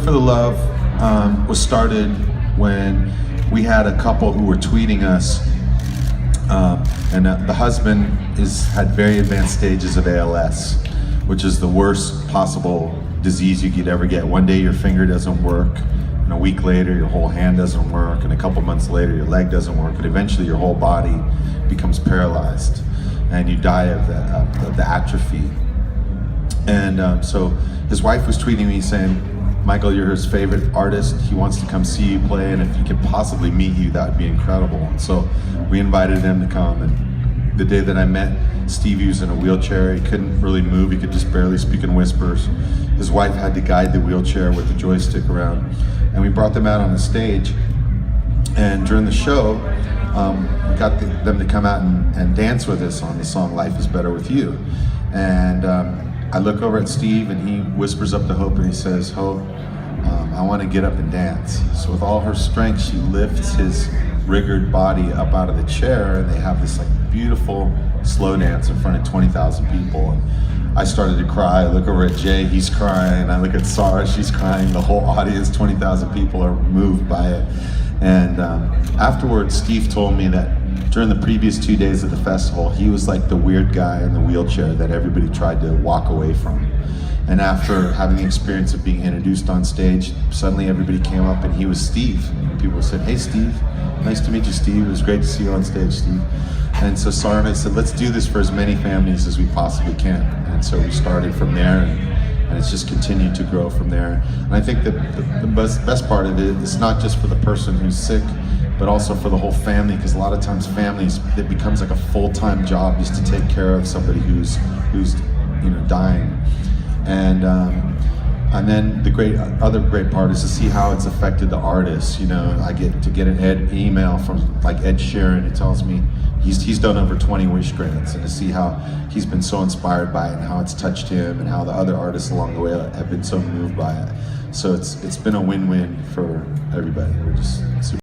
for the Love was started when we had a couple who were tweeting us, and the husband had very advanced stages of ALS, which is the worst possible disease you could ever get. One day your finger doesn't work, and a week later your whole hand doesn't work, and a couple months later your leg doesn't work, and eventually your whole body becomes paralyzed, and you die of the atrophy. And so his wife was tweeting me saying, Michael, you're his favorite artist. He wants to come see you play, and if he could possibly meet you, that would be incredible. And so we invited him to come, and the day that I met Steve, he was in a wheelchair. He couldn't really move. He could just barely speak in whispers. His wife had to guide the wheelchair with the joystick around, and we brought them out on the stage. And during the show, we got them to come out and dance with us on the song Life is Better With You. And I look over at Steve, and he whispers up to Hope, and he says, Hope, I want to get up and dance. So with all her strength, she lifts his rigored body up out of the chair, and they have this like beautiful slow dance in front of 20,000 people. And I started to cry. I look over at Jay, he's crying. I look at Sarah, she's crying. The whole audience, 20,000 people, are moved by it. And afterwards, Steve told me that during the previous 2 days of the festival, he was like the weird guy in the wheelchair that everybody tried to walk away from. And after having the experience of being introduced on stage, suddenly everybody came up and he was Steve. And people said, hey Steve, nice to meet you, Steve. It was great to see you on stage, Steve. And so Sarah and I said, let's do this for as many families as we possibly can. And so we started from there, and it's just continued to grow from there. And I think that the best part of it is not just for the person who's sick, but also for the whole family, because a lot of times families, it becomes like a full-time job just to take care of somebody who's dying. And then the other great part is to see how it's affected the artists. I get to get an email from like Ed Sheeran who tells me he's done over 20 Wish grants, and to see how he's been so inspired by it and how it's touched him and how the other artists along the way have been so moved by it. So it's been a win-win for everybody. We're just super